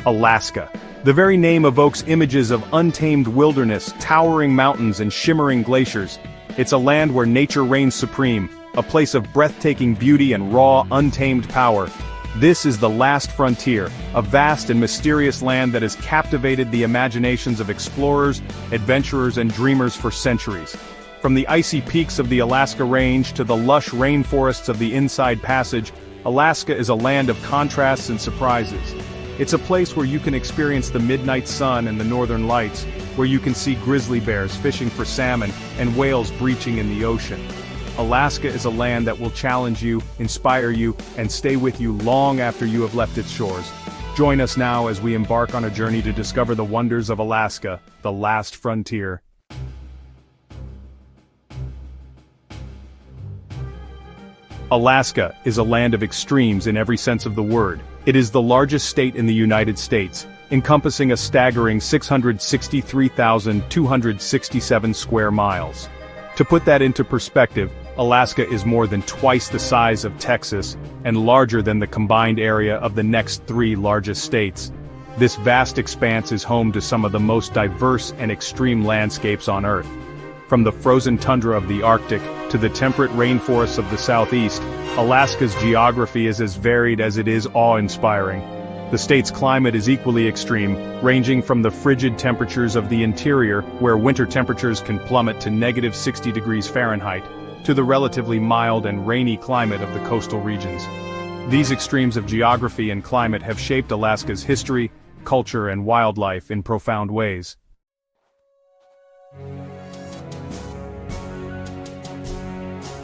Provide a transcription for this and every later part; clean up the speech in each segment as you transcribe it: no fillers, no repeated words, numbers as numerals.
Alaska. The very name evokes images of untamed wilderness, towering mountains and shimmering glaciers. It's a land where nature reigns supreme, a place of breathtaking beauty and raw, untamed power. This is the last frontier, a vast and mysterious land that has captivated the imaginations of explorers, adventurers and dreamers for centuries. From the icy peaks of the Alaska Range to the lush rainforests of the Inside Passage, Alaska is a land of contrasts and surprises. It's a place where you can experience the midnight sun and the northern lights, where you can see grizzly bears fishing for salmon and whales breaching in the ocean. Alaska is a land that will challenge you, inspire you, and stay with you long after you have left its shores. Join us now as we embark on a journey to discover the wonders of Alaska, the last frontier. Alaska is a land of extremes in every sense of the word. It is the largest state in the United States, encompassing a staggering 663,267 square miles. To put that into perspective, Alaska is more than twice the size of Texas and larger than the combined area of the next three largest states. This vast expanse is home to some of the most diverse and extreme landscapes on Earth. From the frozen tundra of the Arctic to the temperate rainforests of the Southeast, Alaska's geography is as varied as it is awe-inspiring. The state's climate is equally extreme, ranging from the frigid temperatures of the interior, where winter temperatures can plummet to -60 degrees Fahrenheit, to the relatively mild and rainy climate of the coastal regions. These extremes of geography and climate have shaped Alaska's history, culture and wildlife in profound ways.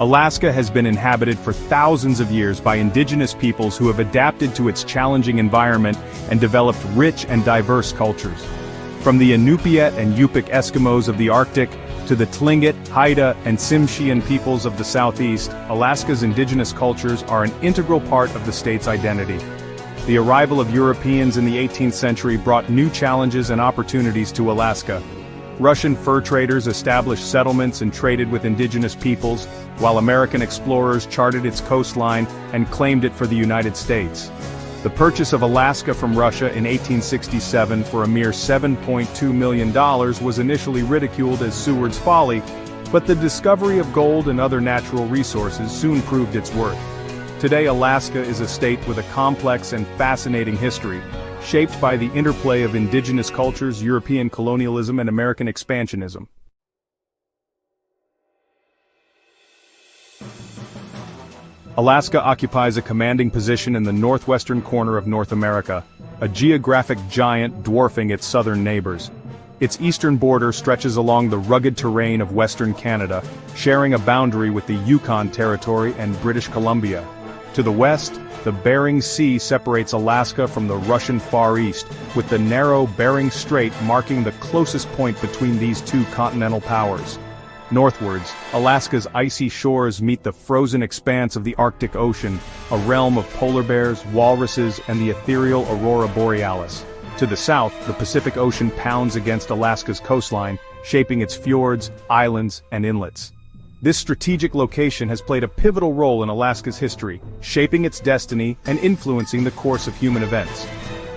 Alaska has been inhabited for thousands of years by indigenous peoples who have adapted to its challenging environment and developed rich and diverse cultures. From the Inupiat and Yupik Eskimos of the Arctic, to the Tlingit, Haida, and Tsimshian peoples of the Southeast, Alaska's indigenous cultures are an integral part of the state's identity. The arrival of Europeans in the 18th century brought new challenges and opportunities to Alaska. Russian fur traders established settlements and traded with indigenous peoples, while American explorers charted its coastline and claimed it for the United States. The purchase of Alaska from Russia in 1867 for a mere $7.2 million was initially ridiculed as Seward's folly, but the discovery of gold and other natural resources soon proved its worth. Today Alaska is a state with a complex and fascinating history, shaped by the interplay of indigenous cultures, European colonialism and American expansionism. Alaska occupies a commanding position in the northwestern corner of North America, a geographic giant dwarfing its southern neighbors. Its eastern border stretches along the rugged terrain of western Canada, sharing a boundary with the Yukon Territory and British Columbia. To the west, the Bering Sea separates Alaska from the Russian Far East, with the narrow Bering Strait marking the closest point between these two continental powers. Northwards, Alaska's icy shores meet the frozen expanse of the Arctic Ocean, a realm of polar bears, walruses, and the ethereal aurora borealis. To the south, the Pacific Ocean pounds against Alaska's coastline, shaping its fjords, islands, and inlets. This strategic location has played a pivotal role in Alaska's history, shaping its destiny and influencing the course of human events.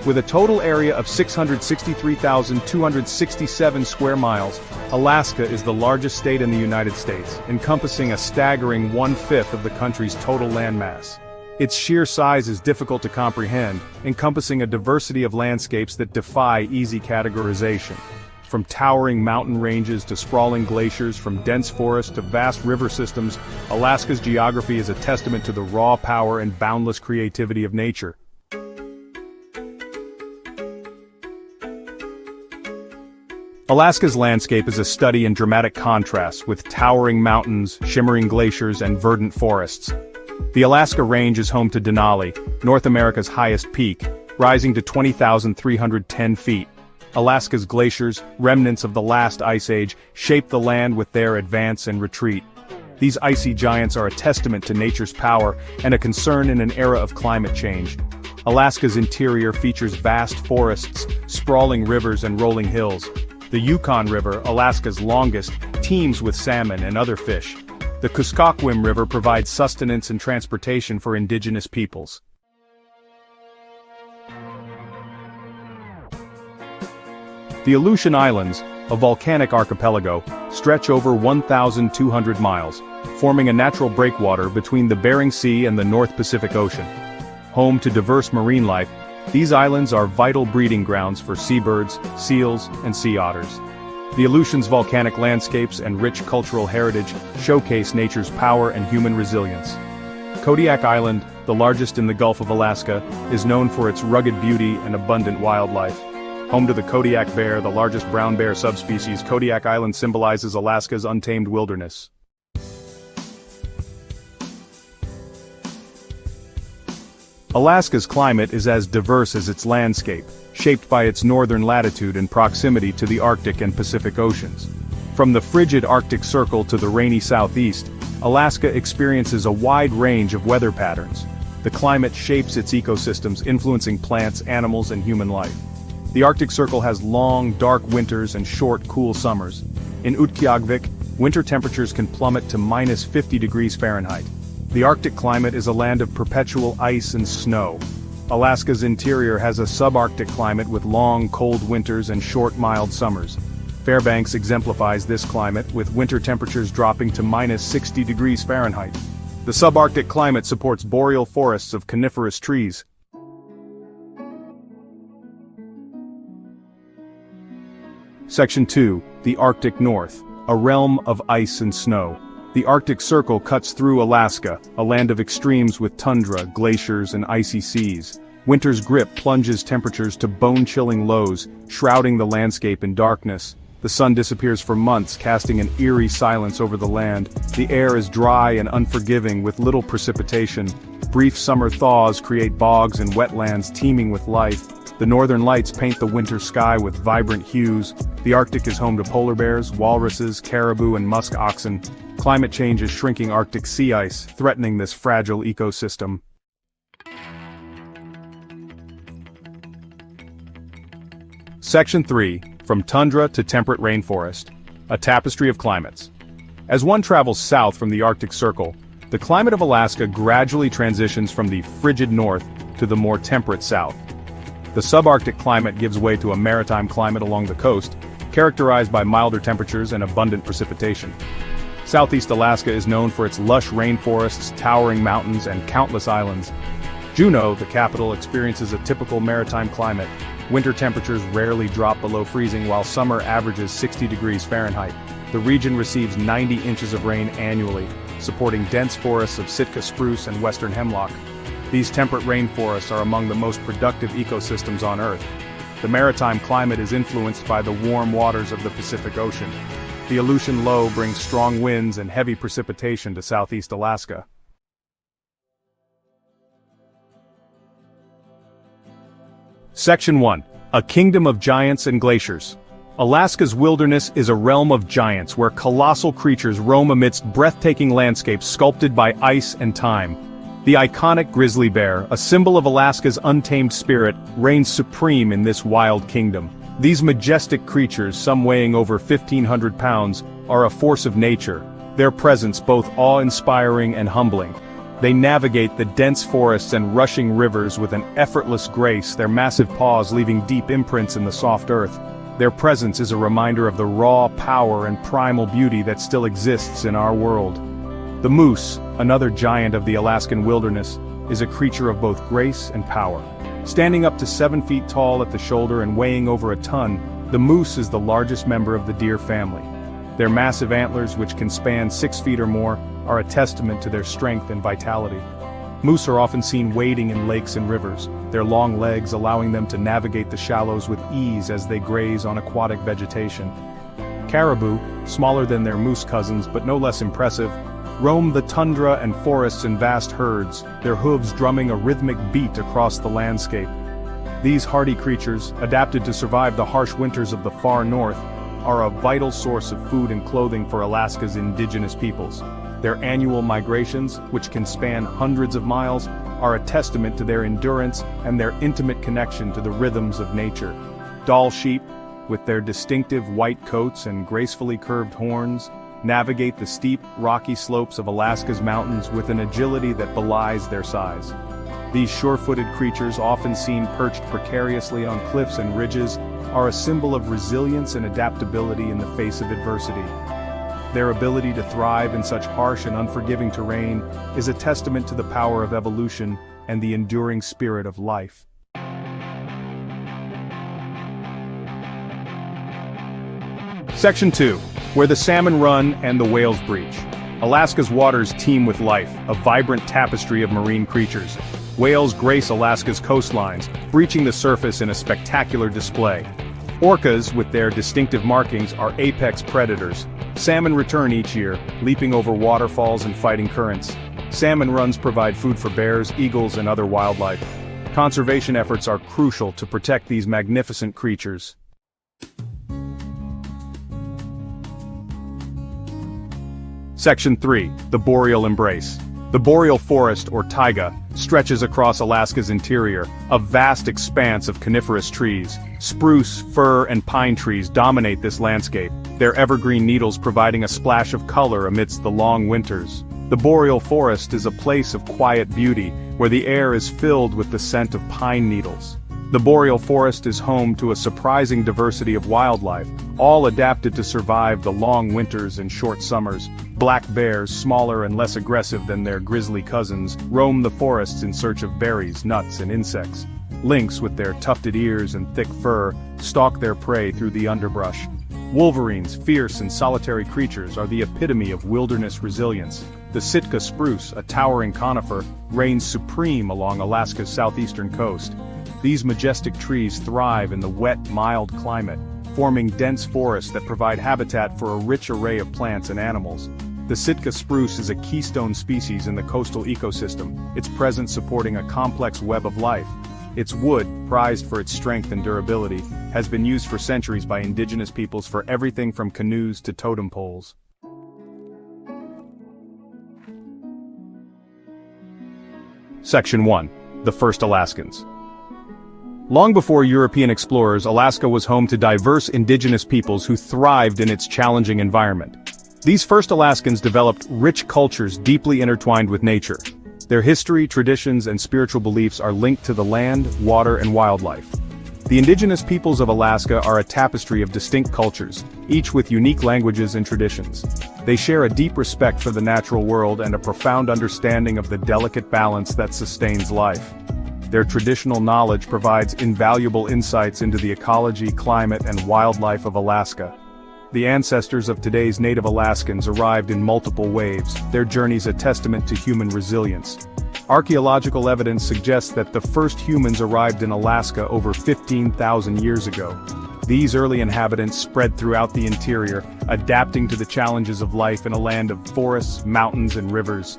With a total area of 663,267 square miles, Alaska is the largest state in the United States, encompassing a staggering 1/5 of the country's total landmass. Its sheer size is difficult to comprehend, encompassing a diversity of landscapes that defy easy categorization. From towering mountain ranges to sprawling glaciers, from dense forests to vast river systems, Alaska's geography is a testament to the raw power and boundless creativity of nature. Alaska's landscape is a study in dramatic contrasts, with towering mountains, shimmering glaciers, and verdant forests. The Alaska Range is home to Denali, North America's highest peak, rising to 20,310 feet. Alaska's glaciers, remnants of the last ice age, shape the land with their advance and retreat. These icy giants are a testament to nature's power and a concern in an era of climate change. Alaska's interior features vast forests, sprawling rivers and rolling hills. The Yukon River, Alaska's longest, teems with salmon and other fish. The Kuskokwim River provides sustenance and transportation for indigenous peoples. The Aleutian Islands, a volcanic archipelago, stretch over 1,200 miles, forming a natural breakwater between the Bering Sea and the North Pacific Ocean. Home to diverse marine life, these islands are vital breeding grounds for seabirds, seals, and sea otters. The Aleutian's volcanic landscapes and rich cultural heritage showcase nature's power and human resilience. Kodiak Island, the largest in the Gulf of Alaska, is known for its rugged beauty and abundant wildlife. Home to the Kodiak bear, the largest brown bear subspecies, Kodiak Island symbolizes Alaska's untamed wilderness. Alaska's climate is as diverse as its landscape, shaped by its northern latitude and proximity to the Arctic and Pacific Oceans. From the frigid Arctic Circle to the rainy southeast, Alaska experiences a wide range of weather patterns. The climate shapes its ecosystems, influencing plants, animals, and human life. The Arctic Circle has long, dark winters and short, cool summers. In Utqiagvik, winter temperatures can plummet to minus 50 degrees Fahrenheit. The Arctic climate is a land of perpetual ice and snow. Alaska's interior has a subarctic climate with long, cold winters and short, mild summers. Fairbanks exemplifies this climate, with winter temperatures dropping to minus 60 degrees Fahrenheit. The subarctic climate supports boreal forests of coniferous trees. Section 2, the Arctic North, a realm of ice and snow. The Arctic Circle cuts through Alaska, a land of extremes with tundra, glaciers, and icy seas. Winter's grip plunges temperatures to bone-chilling lows, shrouding the landscape in darkness. The sun disappears for months, casting an eerie silence over the land. The air is dry and unforgiving, with little precipitation. Brief summer thaws create bogs and wetlands teeming with life. The northern lights paint the winter sky with vibrant hues. The Arctic is home to polar bears, walruses, caribou, and musk oxen. Climate change is shrinking Arctic sea ice, threatening this fragile ecosystem. Section 3, from tundra to temperate rainforest, a tapestry of climates. As one travels south from the Arctic Circle, the climate of Alaska gradually transitions from the frigid north to the more temperate south. The subarctic climate gives way to a maritime climate along the coast, characterized by milder temperatures and abundant precipitation. Southeast Alaska is known for its lush rainforests, towering mountains, and countless islands. Juneau, the capital, experiences a typical maritime climate. Winter temperatures rarely drop below freezing, while summer averages 60 degrees Fahrenheit. The region receives 90 inches of rain annually, supporting dense forests of Sitka spruce and western hemlock. These temperate rainforests are among the most productive ecosystems on Earth. The maritime climate is influenced by the warm waters of the Pacific Ocean. The Aleutian Low brings strong winds and heavy precipitation to southeast Alaska. Section 1, a kingdom of giants and glaciers. Alaska's wilderness is a realm of giants where colossal creatures roam amidst breathtaking landscapes sculpted by ice and time. The iconic grizzly bear, a symbol of Alaska's untamed spirit, reigns supreme in this wild kingdom. These majestic creatures, some weighing over 1,500 pounds, are a force of nature, their presence both awe-inspiring and humbling. They navigate the dense forests and rushing rivers with an effortless grace, their massive paws leaving deep imprints in the soft earth. Their presence is a reminder of the raw power and primal beauty that still exists in our world. The moose, another giant of the Alaskan wilderness, is a creature of both grace and power. Standing up to 7 feet tall at the shoulder and weighing over a ton, the moose is the largest member of the deer family. Their massive antlers, which can span 6 feet or more, are a testament to their strength and vitality. Moose are often seen wading in lakes and rivers, their long legs allowing them to navigate the shallows with ease as they graze on aquatic vegetation. Caribou, smaller than their moose cousins but no less impressive, roam the tundra and forests in vast herds, their hooves drumming a rhythmic beat across the landscape. These hardy creatures, adapted to survive the harsh winters of the far north, are a vital source of food and clothing for Alaska's indigenous peoples. Their annual migrations, which can span hundreds of miles, are a testament to their endurance and their intimate connection to the rhythms of nature. Dall sheep, with their distinctive white coats and gracefully curved horns, navigate the steep, rocky slopes of Alaska's mountains with an agility that belies their size. These sure-footed creatures, often seen perched precariously on cliffs and ridges, are a symbol of resilience and adaptability in the face of adversity. Their ability to thrive in such harsh and unforgiving terrain is a testament to the power of evolution and the enduring spirit of life. Section 2. Where the salmon run and the whales breach. Alaska's waters teem with life, a vibrant tapestry of marine creatures. Whales grace Alaska's coastlines, breaching the surface in a spectacular display. Orcas, with their distinctive markings, are apex predators. Salmon return each year, leaping over waterfalls and fighting currents. Salmon runs provide food for bears, eagles, and other wildlife. Conservation efforts are crucial to protect these magnificent creatures. Section 3. The Boreal Embrace. The boreal forest, or taiga, stretches across Alaska's interior, a vast expanse of coniferous trees. Spruce, fir, and pine trees dominate this landscape, their evergreen needles providing a splash of color amidst the long winters. The boreal forest is a place of quiet beauty, where the air is filled with the scent of pine needles. The boreal forest is home to a surprising diversity of wildlife, all adapted to survive the long winters and short summers. Black bears, smaller and less aggressive than their grizzly cousins, roam the forests in search of berries, nuts, and insects. Lynx, with their tufted ears and thick fur, stalk their prey through the underbrush. Wolverines, fierce and solitary creatures, are the epitome of wilderness resilience. The Sitka spruce, a towering conifer, reigns supreme along Alaska's southeastern coast. These majestic trees thrive in the wet, mild climate, forming dense forests that provide habitat for a rich array of plants and animals. The Sitka spruce is a keystone species in the coastal ecosystem, its presence supporting a complex web of life. Its wood, prized for its strength and durability, has been used for centuries by indigenous peoples for everything from canoes to totem poles. Section 1. The First Alaskans. Long before European explorers, Alaska was home to diverse indigenous peoples who thrived in its challenging environment. These first Alaskans developed rich cultures deeply intertwined with nature. Their history, traditions, and spiritual beliefs are linked to the land, water, and wildlife. The indigenous peoples of Alaska are a tapestry of distinct cultures, each with unique languages and traditions. They share a deep respect for the natural world and a profound understanding of the delicate balance that sustains life. Their traditional knowledge provides invaluable insights into the ecology, climate, and wildlife of Alaska. The ancestors of today's native Alaskans arrived in multiple waves, their journeys a testament to human resilience. Archaeological evidence suggests that the first humans arrived in Alaska over 15,000 years ago. These early inhabitants spread throughout the interior, adapting to the challenges of life in a land of forests, mountains, and rivers.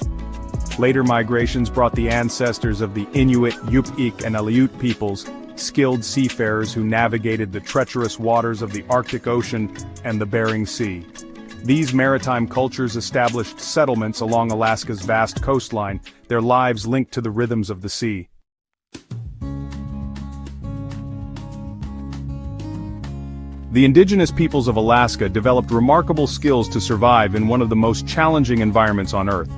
Later migrations brought the ancestors of the Inuit, Yup'ik, and Aleut peoples, skilled seafarers who navigated the treacherous waters of the Arctic Ocean and the Bering Sea. These maritime cultures established settlements along Alaska's vast coastline, their lives linked to the rhythms of the sea. The indigenous peoples of Alaska developed remarkable skills to survive in one of the most challenging environments on Earth.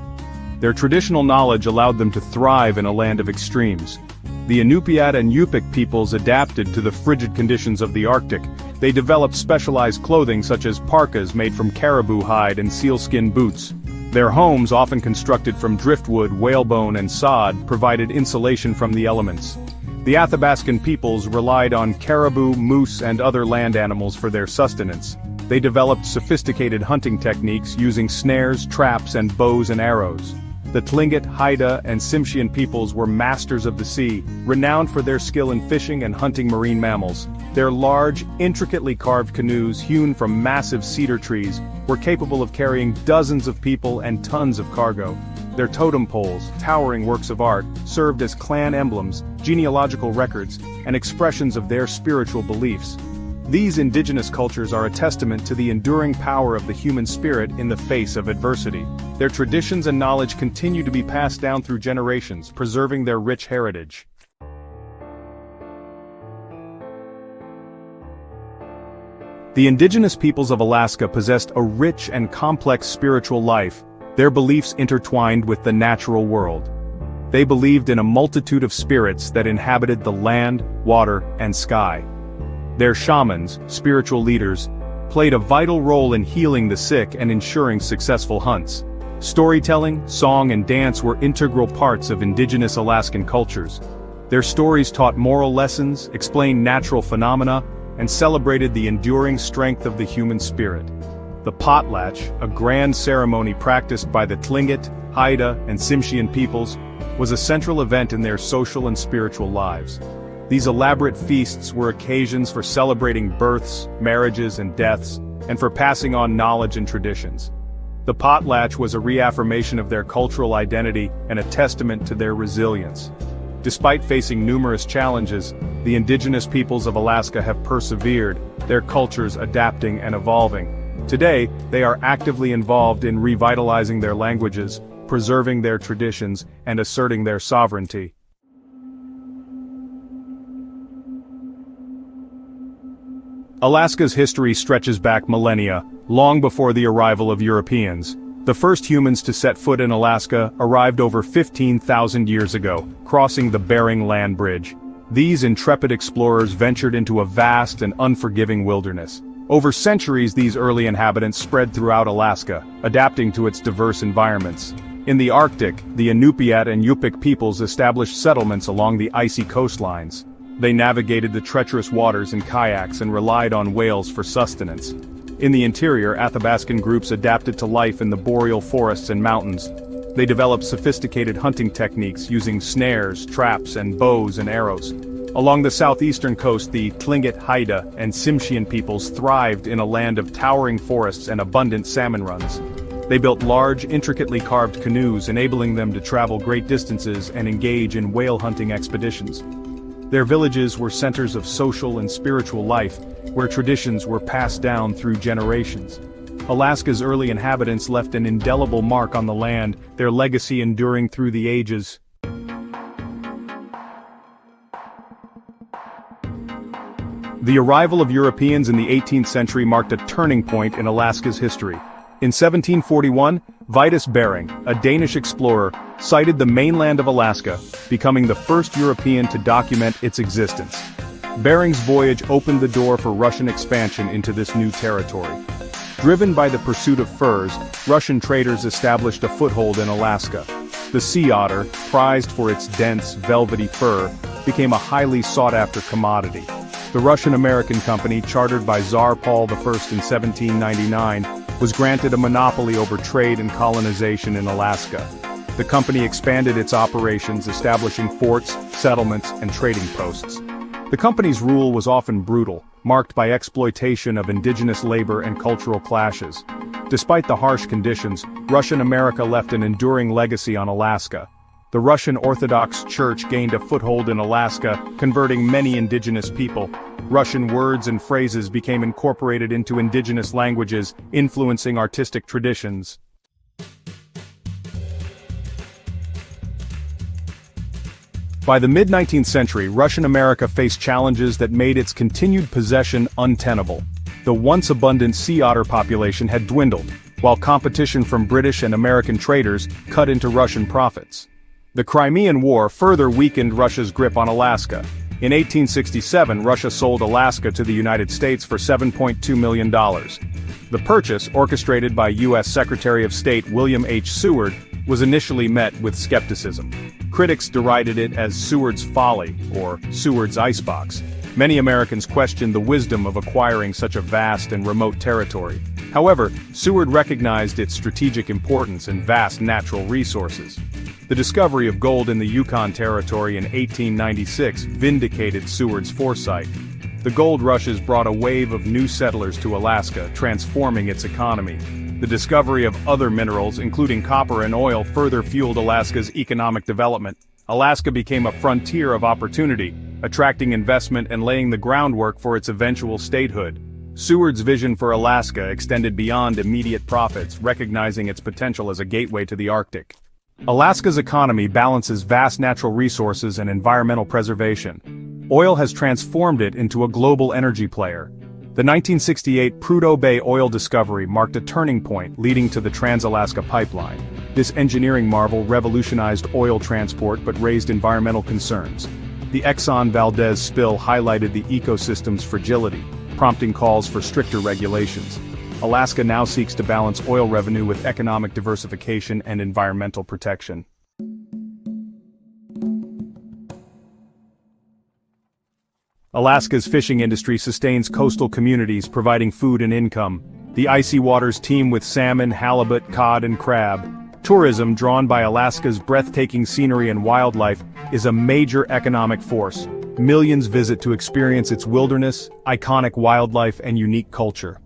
Their traditional knowledge allowed them to thrive in a land of extremes. The Inupiat and Yup'ik peoples adapted to the frigid conditions of the Arctic. They developed specialized clothing such as parkas made from caribou hide and sealskin boots. Their homes, often constructed from driftwood, whalebone, and sod, provided insulation from the elements. The Athabascan peoples relied on caribou, moose, and other land animals for their sustenance. They developed sophisticated hunting techniques using snares, traps, and bows and arrows. The Tlingit, Haida, and Tsimshian peoples were masters of the sea, renowned for their skill in fishing and hunting marine mammals. Their large, intricately carved canoes, hewn from massive cedar trees, were capable of carrying dozens of people and tons of cargo. Their totem poles, towering works of art, served as clan emblems, genealogical records, and expressions of their spiritual beliefs. These indigenous cultures are a testament to the enduring power of the human spirit in the face of adversity. Their traditions and knowledge continue to be passed down through generations, preserving their rich heritage. The indigenous peoples of Alaska possessed a rich and complex spiritual life, their beliefs intertwined with the natural world. They believed in a multitude of spirits that inhabited the land, water, and sky. Their shamans, spiritual leaders, played a vital role in healing the sick and ensuring successful hunts. Storytelling, song and dance were integral parts of indigenous Alaskan cultures. Their stories taught moral lessons, explained natural phenomena, and celebrated the enduring strength of the human spirit. The potlatch, a grand ceremony practiced by the Tlingit, Haida, and Tsimshian peoples, was a central event in their social and spiritual lives. These elaborate feasts were occasions for celebrating births, marriages, and deaths, and for passing on knowledge and traditions. The potlatch was a reaffirmation of their cultural identity and a testament to their resilience. Despite facing numerous challenges, the indigenous peoples of Alaska have persevered, their cultures adapting and evolving. Today, they are actively involved in revitalizing their languages, preserving their traditions, and asserting their sovereignty. Alaska's history stretches back millennia, long before the arrival of Europeans. The first humans to set foot in Alaska arrived over 15,000 years ago, crossing the Bering Land Bridge. These intrepid explorers ventured into a vast and unforgiving wilderness. Over centuries, these early inhabitants spread throughout Alaska, adapting to its diverse environments. In the Arctic, the Inupiat and Yupik peoples established settlements along the icy coastlines. They navigated the treacherous waters in kayaks and relied on whales for sustenance. In the interior, Athabascan groups adapted to life in the boreal forests and mountains. They developed sophisticated hunting techniques using snares, traps, and bows and arrows. Along the southeastern coast, the Tlingit, Haida, and Tsimshian peoples thrived in a land of towering forests and abundant salmon runs. They built large, intricately carved canoes, enabling them to travel great distances and engage in whale hunting expeditions. Their villages were centers of social and spiritual life, where traditions were passed down through generations. Alaska's early inhabitants left an indelible mark on the land, their legacy enduring through the ages. The arrival of Europeans in the 18th century marked a turning point in Alaska's history. In 1741, Vitus Bering, a Danish explorer, sighted the mainland of Alaska, becoming the first European to document its existence. Bering's voyage opened the door for Russian expansion into this new territory. Driven by the pursuit of furs, Russian traders established a foothold in Alaska. The sea otter, prized for its dense, velvety fur, became a highly sought-after commodity. The Russian-American company, chartered by Tsar Paul I in 1799, was granted a monopoly over trade and colonization in Alaska. The company expanded its operations, establishing forts, settlements, and trading posts. The company's rule was often brutal, marked by exploitation of indigenous labor and cultural clashes. Despite the harsh conditions, Russian America left an enduring legacy on Alaska. The Russian Orthodox Church gained a foothold in Alaska, converting many indigenous people. Russian words and phrases became incorporated into indigenous languages, influencing artistic traditions. By the mid-19th century, Russian America faced challenges that made its continued possession untenable. The once abundant sea otter population had dwindled, while competition from British and American traders cut into Russian profits. The Crimean War further weakened Russia's grip on Alaska. In 1867, Russia sold Alaska to the United States for $7.2 million. The purchase, orchestrated by U.S. Secretary of State William H. Seward, was initially met with skepticism. Critics derided it as Seward's folly, or Seward's icebox. Many Americans questioned the wisdom of acquiring such a vast and remote territory. However, Seward recognized its strategic importance and vast natural resources. The discovery of gold in the Yukon Territory in 1896 vindicated Seward's foresight. The gold rushes brought a wave of new settlers to Alaska, transforming its economy. The discovery of other minerals, including copper and oil, further fueled Alaska's economic development. Alaska became a frontier of opportunity, attracting investment and laying the groundwork for its eventual statehood. Seward's vision for Alaska extended beyond immediate profits, recognizing its potential as a gateway to the Arctic. Alaska's economy balances vast natural resources and environmental preservation. Oil has transformed it into a global energy player. The 1968 Prudhoe Bay oil discovery marked a turning point leading to the Trans-Alaska Pipeline. This engineering marvel revolutionized oil transport but raised environmental concerns. The Exxon Valdez spill highlighted the ecosystem's fragility, prompting calls for stricter regulations. Alaska now seeks to balance oil revenue with economic diversification and environmental protection. Alaska's fishing industry sustains coastal communities, providing food and income. The icy waters teem with salmon, halibut, cod, and crab. Tourism, drawn by Alaska's breathtaking scenery and wildlife, is a major economic force. Millions visit to experience its wilderness, iconic wildlife, and unique culture.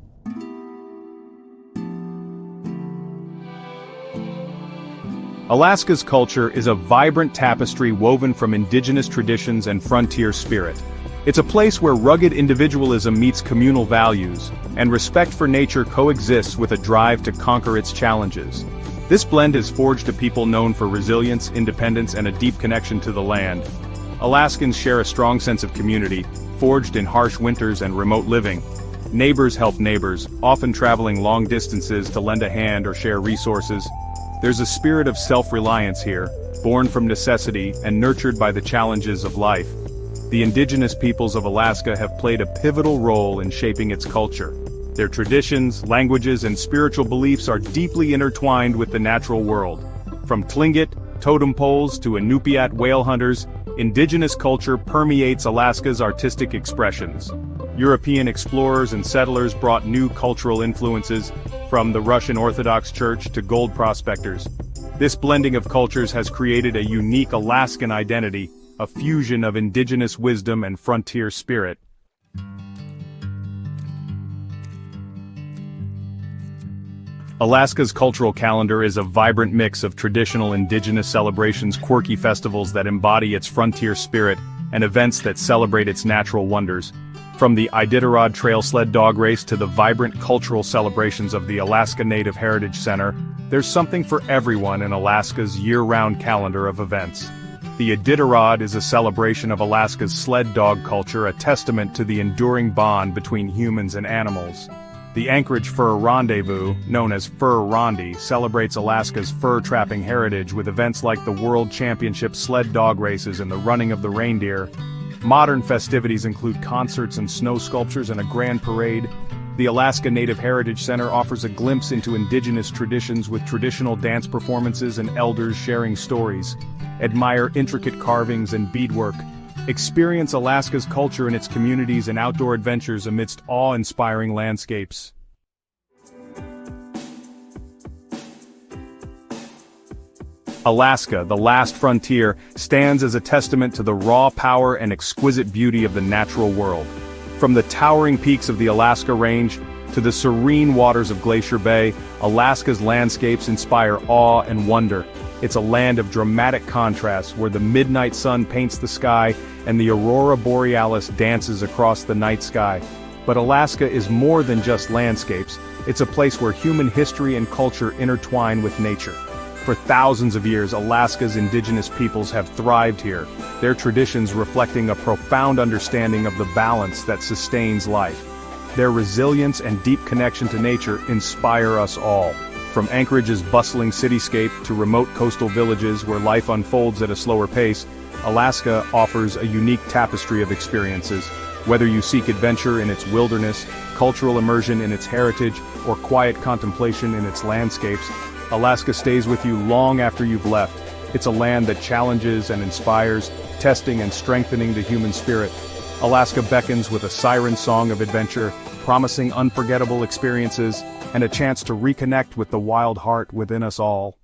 Alaska's culture is a vibrant tapestry woven from indigenous traditions and frontier spirit. It's a place where rugged individualism meets communal values, and respect for nature coexists with a drive to conquer its challenges. This blend has forged a people known for resilience, independence, and a deep connection to the land. Alaskans share a strong sense of community, forged in harsh winters and remote living. Neighbors help neighbors, often traveling long distances to lend a hand or share resources. There's a spirit of self-reliance here, born from necessity and nurtured by the challenges of life. The indigenous peoples of Alaska have played a pivotal role in shaping its culture. Their traditions, languages, and spiritual beliefs are deeply intertwined with the natural world. From Tlingit, totem poles to Inupiat whale hunters, indigenous culture permeates Alaska's artistic expressions. European explorers and settlers brought new cultural influences, from the Russian Orthodox Church to gold prospectors. This blending of cultures has created a unique Alaskan identity, a fusion of indigenous wisdom and frontier spirit. Alaska's cultural calendar is a vibrant mix of traditional indigenous celebrations, quirky festivals that embody its frontier spirit, and events that celebrate its natural wonders. From the Iditarod Trail Sled Dog Race to the vibrant cultural celebrations of the Alaska Native Heritage Center, there's something for everyone in Alaska's year-round calendar of events. The Iditarod is a celebration of Alaska's sled dog culture, a testament to the enduring bond between humans and animals. The Anchorage Fur Rendezvous, known as Fur Rondi, celebrates Alaska's fur-trapping heritage with events like the World Championship sled dog races and the running of the reindeer. Modern festivities include concerts and snow sculptures and a grand parade. The Alaska Native Heritage Center offers a glimpse into indigenous traditions with traditional dance performances and elders sharing stories. Admire intricate carvings and beadwork. Experience Alaska's culture in its communities and outdoor adventures amidst awe-inspiring landscapes. Alaska, the last frontier, stands as a testament to the raw power and exquisite beauty of the natural world. From the towering peaks of the Alaska Range to the serene waters of Glacier Bay, Alaska's landscapes inspire awe and wonder. It's a land of dramatic contrasts where the midnight sun paints the sky and the aurora borealis dances across the night sky. But Alaska is more than just landscapes. It's a place where human history and culture intertwine with nature. For thousands of years, Alaska's indigenous peoples have thrived here, their traditions reflecting a profound understanding of the balance that sustains life. Their resilience and deep connection to nature inspire us all. From Anchorage's bustling cityscape to remote coastal villages where life unfolds at a slower pace, Alaska offers a unique tapestry of experiences. Whether you seek adventure in its wilderness, cultural immersion in its heritage, or quiet contemplation in its landscapes, Alaska stays with you long after you've left. It's a land that challenges and inspires, testing and strengthening the human spirit. Alaska beckons with a siren song of adventure, promising unforgettable experiences and a chance to reconnect with the wild heart within us all.